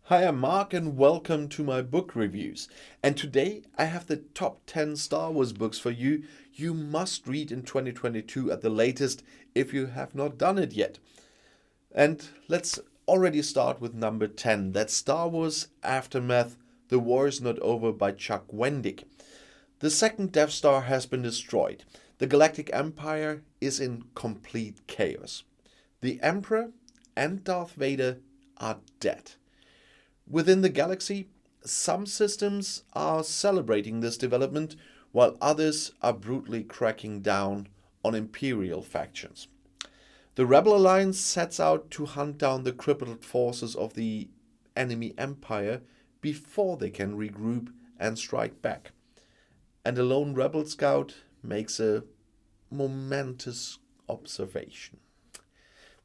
Hi, I'm Mark and welcome to my book reviews. And today I have the top 10 Star Wars books for you. You must read in 2022 at the latest if you have not done it yet. And let's already start with number 10. That's Star Wars Aftermath: The War Is Not Over by Chuck Wendig. The second Death Star has been destroyed. The Galactic Empire is in complete chaos. The Emperor and Darth Vader are dead. Within the galaxy, some systems are celebrating this development, while others are brutally cracking down on Imperial factions. The Rebel Alliance sets out to hunt down the crippled forces of the enemy Empire before they can regroup and strike back. And a lone Rebel scout makes a momentous observation.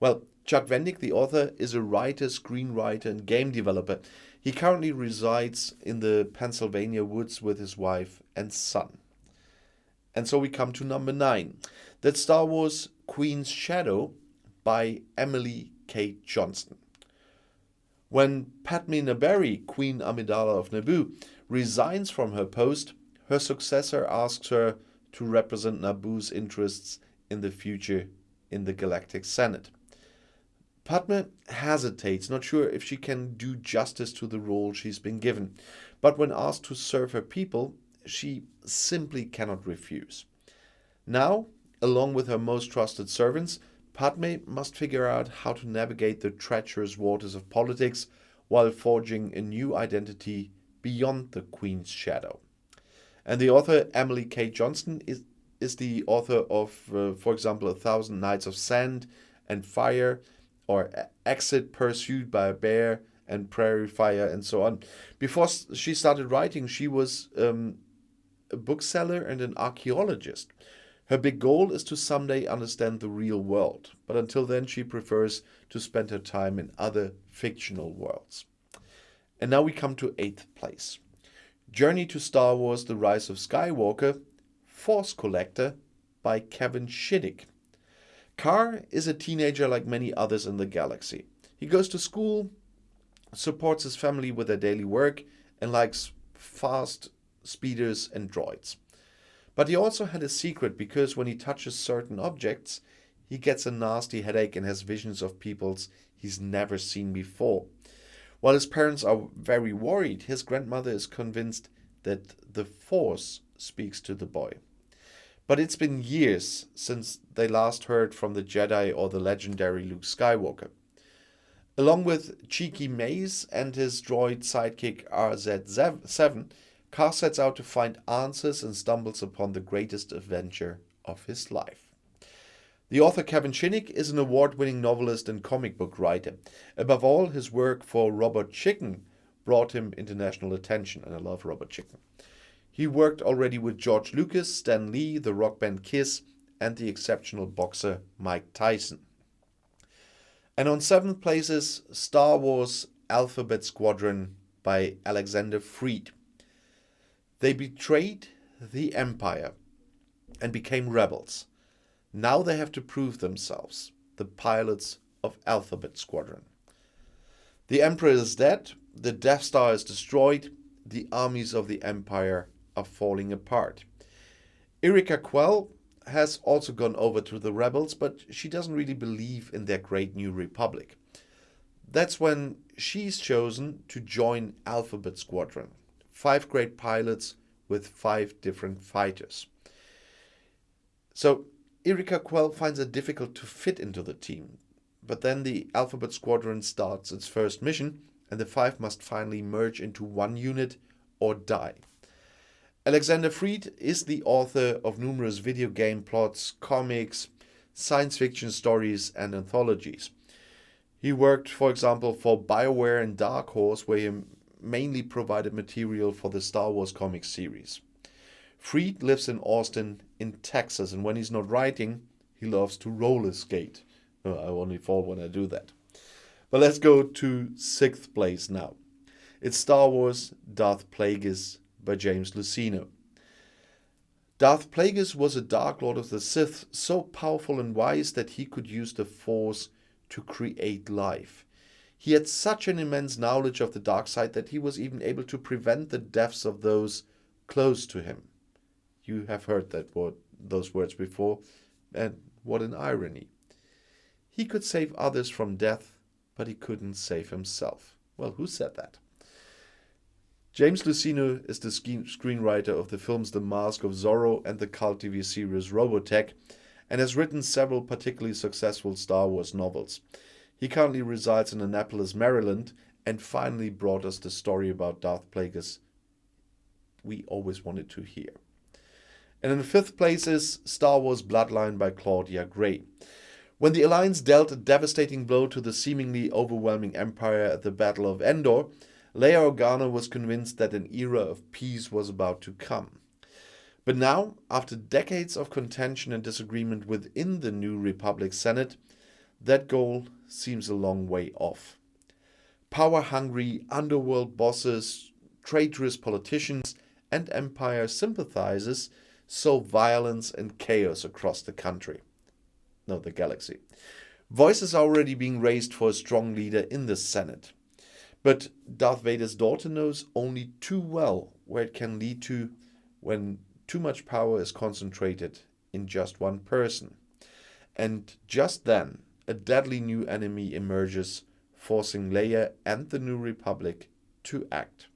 Well, Chuck Wendig, the author, is a writer, screenwriter, and game developer. He currently resides in the Pennsylvania woods with his wife and son. And so we come to number 9. That's Star Wars Queen's Shadow by Emily K. Johnston. When Padmé Naberi, Queen Amidala of Naboo, resigns from her post, her successor asks her to represent Naboo's interests in the future in the Galactic Senate. Padmé hesitates, not sure if she can do justice to the role she's been given, but when asked to serve her people, she simply cannot refuse. Now, along with her most trusted servants, Padmé must figure out how to navigate the treacherous waters of politics while forging a new identity beyond the Queen's shadow. And the author, Emily K. Johnston, is the author of, for example, 1,000 Nights of Sand and Fire, or Exit Pursued by a Bear, and Prairie Fire, and so on. Before she started writing, she was a bookseller and an archaeologist. Her big goal is to someday understand the real world, but until then she prefers to spend her time in other fictional worlds. And now we come to 8th place. Journey to Star Wars: The Rise of Skywalker, Force Collector by Kevin Shinick. Kar is a teenager like many others in the galaxy. He goes to school, supports his family with their daily work, and likes fast speeders and droids. But he also had a secret, because when he touches certain objects, he gets a nasty headache and has visions of peoples he's never seen before. While his parents are very worried, his grandmother is convinced that the Force speaks to the boy. But it's been years since they last heard from the Jedi or the legendary Luke Skywalker. Along with cheeky Maze and his droid sidekick RZ-7, Kar sets out to find answers and stumbles upon the greatest adventure of his life. The author Kevin Shinick is an award-winning novelist and comic book writer. Above all, his work for Robot Chicken brought him international attention, and I love Robot Chicken. He worked already with George Lucas, Stan Lee, the rock band Kiss, and the exceptional boxer Mike Tyson. And on 7th place is Star Wars Alphabet Squadron by Alexander Freed. They betrayed the Empire and became rebels. Now they have to prove themselves, the pilots of Alphabet Squadron. The Emperor is dead, the Death Star is destroyed, the armies of the Empire are falling apart. Yrica Quell has also gone over to the rebels, but she doesn't really believe in their great new republic. That's when she's chosen to join Alphabet Squadron. 5 great pilots with 5 different fighters. So Yrica Quell finds it difficult to fit into the team, but then the Alphabet Squadron starts its first mission, and the 5 must finally merge into one unit or die. Alexander Freed is the author of numerous video game plots, comics, science fiction stories, and anthologies. He worked, for example, for BioWare and Dark Horse, where he mainly provided material for the Star Wars comic series. Freed lives in Austin, in Texas, and when he's not writing, he loves to roller skate. I only fall when I do that. But let's go to 6th place now. It's Star Wars Darth Plagueis by James Luceno. Darth Plagueis was a Dark Lord of the Sith, so powerful and wise that he could use the Force to create life. He had such an immense knowledge of the dark side that he was even able to prevent the deaths of those close to him. You have heard those words before, and what an irony. He could save others from death, but he couldn't save himself. Well, who said that? James Luceno is the screenwriter of the films The Mask of Zorro and the cult TV series Robotech, and has written several particularly successful Star Wars novels. He currently resides in Annapolis, Maryland, and finally brought us the story about Darth Plagueis we always wanted to hear. And in 5th place is Star Wars Bloodline by Claudia Gray. When the Alliance dealt a devastating blow to the seemingly overwhelming Empire at the Battle of Endor, Leia Organa was convinced that an era of peace was about to come. But now, after decades of contention and disagreement within the New Republic Senate, that goal seems a long way off. Power-hungry underworld bosses, traitorous politicians, and Empire sympathizers sow violence and chaos across the galaxy. Voices are already being raised for a strong leader in the Senate. But Darth Vader's daughter knows only too well where it can lead to when too much power is concentrated in just one person. And just then, a deadly new enemy emerges, forcing Leia and the New Republic to act.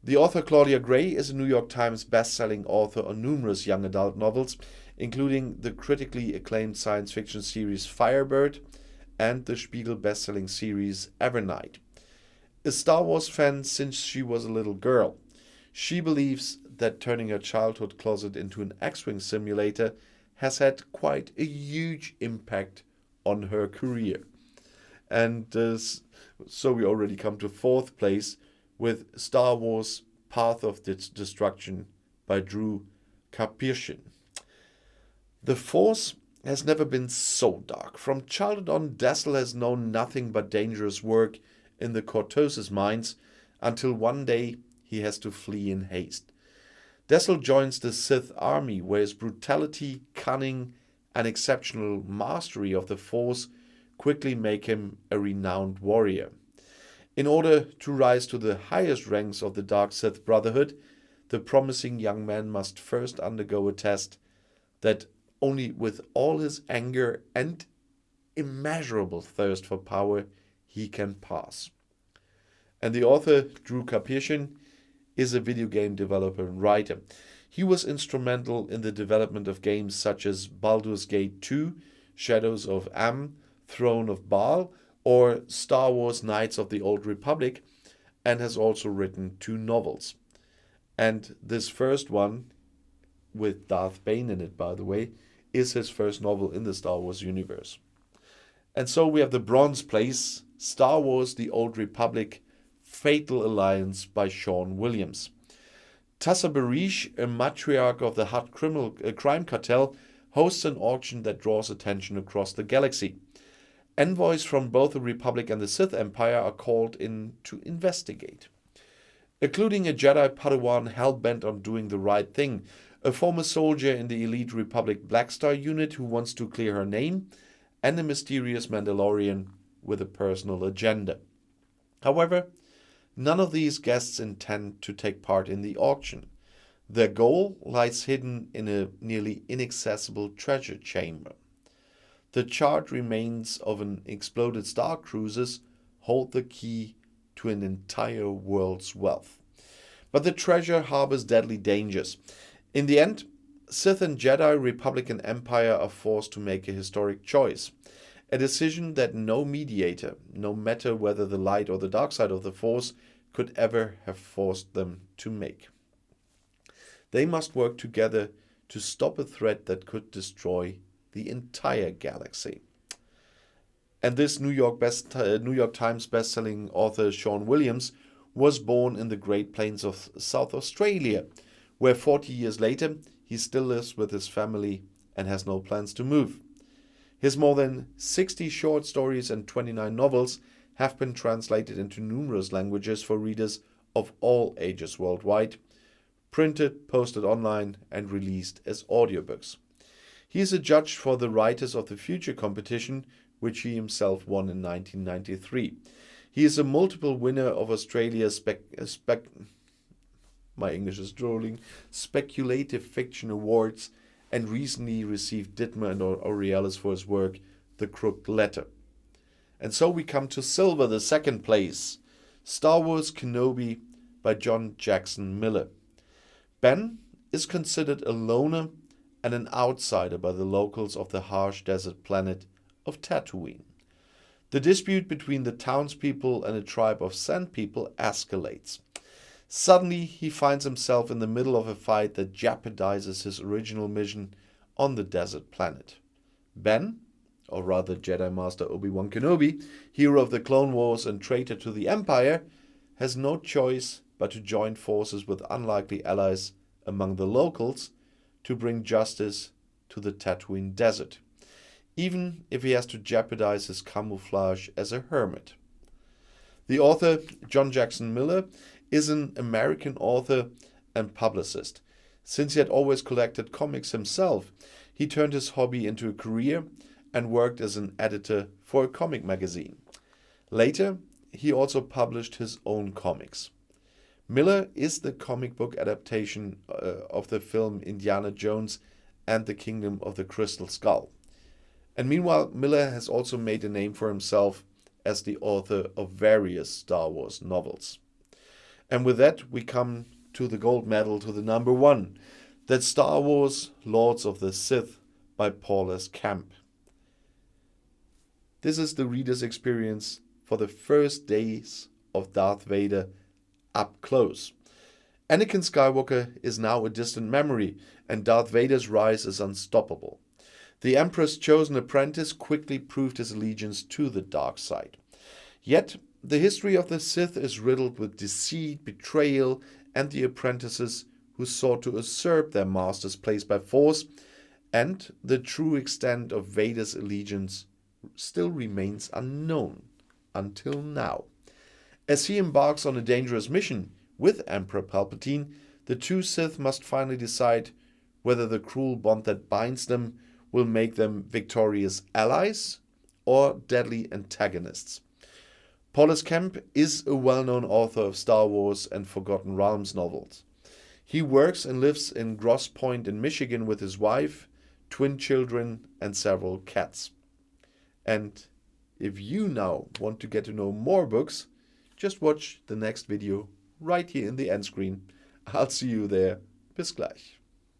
The author Claudia Gray is a New York Times best-selling author on numerous young adult novels, including the critically acclaimed science fiction series Firebird and the Spiegel best-selling series Evernight. A Star Wars fan since she was a little girl, she believes that turning her childhood closet into an X-Wing simulator has had quite a huge impact on her career. And so we already come to 4th place with Star Wars Path of Destruction by Drew Karpyshyn. The Force has never been so dark. From childhood on, Dessel has known nothing but dangerous work in the Cortosis mines until one day he has to flee in haste. Dessel joins the Sith army, where his brutality, cunning, and exceptional mastery of the Force quickly make him a renowned warrior. In order to rise to the highest ranks of the Dark Sith Brotherhood, the promising young man must first undergo a test that only with all his anger and immeasurable thirst for power he can pass. And the author, Drew Karpyshyn, is a video game developer and writer. He was instrumental in the development of games such as Baldur's Gate 2, Shadows of Am, Throne of Baal, or Star Wars Knights of the Old Republic, and has also written 2 novels. And this first one, with Darth Bane in it, by the way, is his first novel in the Star Wars universe. And so we have the bronze place, Star Wars The Old Republic, Fatal Alliance by Sean Williams. Tassa Barish, a matriarch of the Hutt crime cartel, hosts an auction that draws attention across the galaxy. Envoys from both the Republic and the Sith Empire are called in to investigate, including a Jedi Padawan hell-bent on doing the right thing, a former soldier in the elite Republic Blackstar unit who wants to clear her name, and a mysterious Mandalorian with a personal agenda. However, none of these guests intend to take part in the auction. Their goal lies hidden in a nearly inaccessible treasure chamber. The charred remains of an exploded star cruiser hold the key to an entire world's wealth. But the treasure harbors deadly dangers. In the end, Sith and Jedi, Republic and Empire are forced to make a historic choice. A decision that no mediator, no matter whether the light or the dark side of the Force, could ever have forced them to make. They must work together to stop a threat that could destroy the entire galaxy. And this New York Times best-selling author Sean Williams was born in the Great Plains of South Australia, where 40 years later he still lives with his family and has no plans to move. His more than 60 short stories and 29 novels have been translated into numerous languages for readers of all ages worldwide, printed, posted online, and released as audiobooks. He is a judge for the Writers of the Future competition, which he himself won in 1993. He is a multiple winner of Australia's my English is drooling, Speculative Fiction Awards, and recently received Ditmer and Aurealis for his work, The Crooked Letter. And so we come to silver, the second place, Star Wars Kenobi by John Jackson Miller. Ben is considered a loner and an outsider by the locals of the harsh desert planet of Tatooine. The dispute between the townspeople and a tribe of Sand People escalates. Suddenly, he finds himself in the middle of a fight that jeopardizes his original mission on the desert planet. Ben, or rather Jedi Master Obi-Wan Kenobi, hero of the Clone Wars and traitor to the Empire, has no choice but to join forces with unlikely allies among the locals to bring justice to the Tatooine desert, even if he has to jeopardize his camouflage as a hermit. The author, John Jackson Miller, is an American author and publicist. Since he had always collected comics himself, he turned his hobby into a career and worked as an editor for a comic magazine. Later, he also published his own comics. Miller is the comic book adaptation of the film Indiana Jones and the Kingdom of the Crystal Skull. And meanwhile, Miller has also made a name for himself as the author of various Star Wars novels. And with that, we come to the gold medal, to the number one, that's Star Wars Lords of the Sith by Paul S. Kemp. This is the reader's experience for the first days of Darth Vader up close. Anakin Skywalker is now a distant memory, and Darth Vader's rise is unstoppable. The Emperor's chosen apprentice quickly proved his allegiance to the dark side. Yet, the history of the Sith is riddled with deceit, betrayal, and the apprentices who sought to usurp their master's place by force, and the true extent of Vader's allegiance still remains unknown until now. As he embarks on a dangerous mission with Emperor Palpatine, the two Sith must finally decide whether the cruel bond that binds them will make them victorious allies or deadly antagonists. Paul S. Kemp is a well-known author of Star Wars and Forgotten Realms novels. He works and lives in Grosse Pointe in Michigan with his wife, twin children, and several cats. And if you now want to get to know more books, just watch the next video right here in the end screen. I'll see you there. Bis gleich.